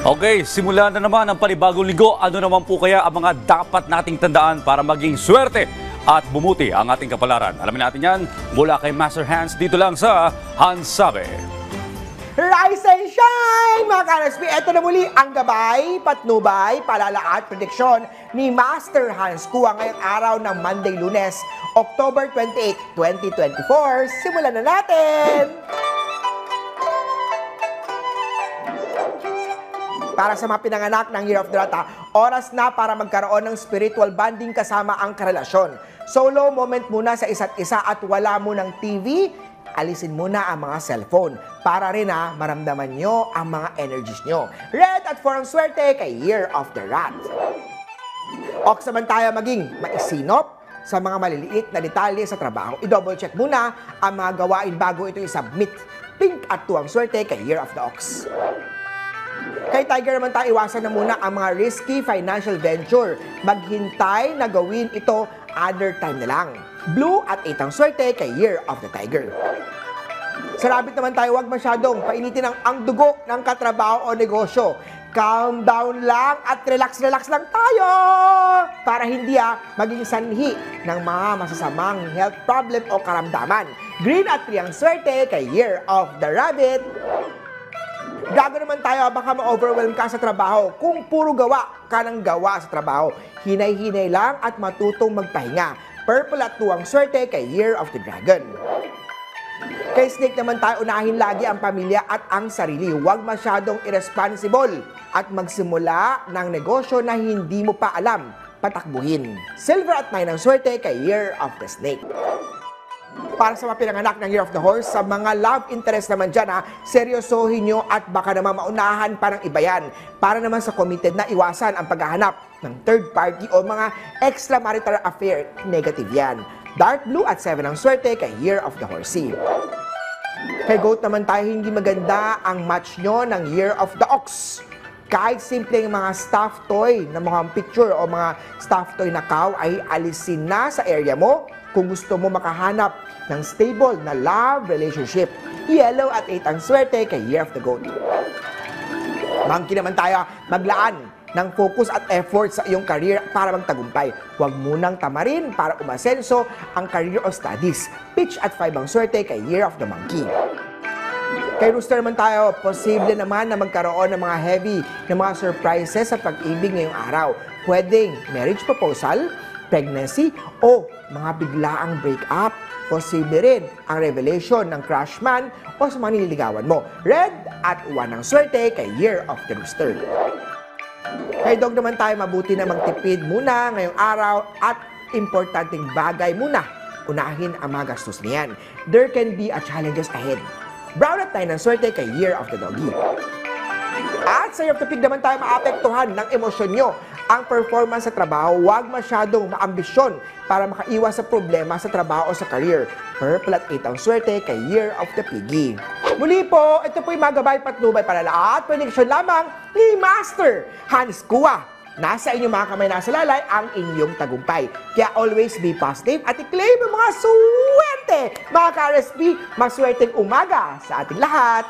Okay, simula na naman ang panibagong linggo. Ano naman po kaya ang mga dapat nating tandaan para maging swerte at bumuti ang ating kapalaran? Alamin natin yan mula kay Master Hans dito lang sa Hans Sabi. Rise and shine, mga ka-RSP! Ito na muli ang gabay, patnubay, paalala at prediksyon ni Master Hans Kua ngayong araw ng Monday, Lunes, October 28, 2024. Simulan na natin! Para sa mga pinanganak ng Year of the Rat, oras na para magkaroon ng spiritual bonding kasama ang karelasyon. Solo moment muna sa isa't isa at wala munang TV, alisin muna ang mga cellphone para rin maramdaman nyo ang mga energies nyo. Red at 4 ang swerte kay Year of the Rat. Ox naman tayo maging maisinop sa mga maliliit na detalye sa trabaho. I-double check muna ang mga gawain bago ito i-submit. Pink at 2 ang swerte kay Year of the Ox. Kay Tiger naman tayo, iwasan na muna ang mga risky financial venture. Maghintay na gawin ito other time na lang. Blue at 8 ang swerte kay Year of the Tiger. Sa Rabbit naman tayo, huwag masyadong painitin ang dugo ng katrabaho o negosyo. Calm down lang at relax lang tayo para hindi maging sanhi ng mga masasamang health problem o karamdaman. Green at 3 ang swerte kay Year of the Rabbit. Gago naman tayo, baka ma-overwhelm ka sa trabaho. Kung puro gawa ka ng gawa sa trabaho, hinay-hinay lang at matutong magpahinga. Purple at 2 ang swerte kay Year of the Dragon. Kay Snake naman tayo, unahin lagi ang pamilya at ang sarili. Huwag masyadong irresponsible at magsimula ng negosyo na hindi mo pa alam patakbuhin. Silver at 9 ang swerte kay Year of the Snake. Para sa mga pinanganak ng Year of the Horse, sa mga love interest naman dyan, seryosohin nyo at baka naman maunahan pa ng iba yan. Para naman sa committed na iwasan ang paghahanap ng third party o mga extramarital affair, negative yan. Dark blue at 7 ang swerte kay Year of the Horsey. Kay Goat naman tayo, hindi maganda ang match nyo ng Year of the Ox. Kahit simpleng mga stuffed toy na mukhang picture o mga stuffed toy na cow ay alisin na sa area mo kung gusto mo makahanap ng stable na love relationship. Yellow at 8 ang swerte kay Year of the Goat. Monkey naman tayo, maglaan ng focus at effort sa iyong career para magtagumpay. Huwag munang tamarin para umasenso ang career o studies. Pitch at 5 ang swerte kay Year of the Monkey. Kay Rooster naman tayo, posible naman na magkaroon ng mga heavy na mga surprises sa pag-ibig ngayong araw. Pwedeng marriage proposal, pregnancy, o mga biglaang breakup. Posible rin ang revelation ng crush man o sa mga nililigawan mo. Red at 1 ang swerte kay Year of the Rooster. Kay Dog naman tayo, mabuti na magtipid muna ngayong araw at importanteng bagay muna. Unahin ang mga gastos niyan. There can be a challenges ahead. Brown at 9 ang swerte kay Year of the Doggy. At sa Year of the Pig naman tayo, maapektuhan ng emosyon nyo ang performance sa trabaho. Huwag masyadong maambisyon para makaiwas sa problema sa trabaho o sa career. Purple at 8 ang swerte kay Year of the Piggy. Muli po, ito po yung mga gabay patnubay para lahat. Prediction lamang ni Master Hans Kua. Nasa inyong mga kamay, nasa lalay ang inyong tagumpay. Kaya always be positive at i-claim ang mga swerte. Mga ka-RSP, maswerteng umaga sa ating lahat.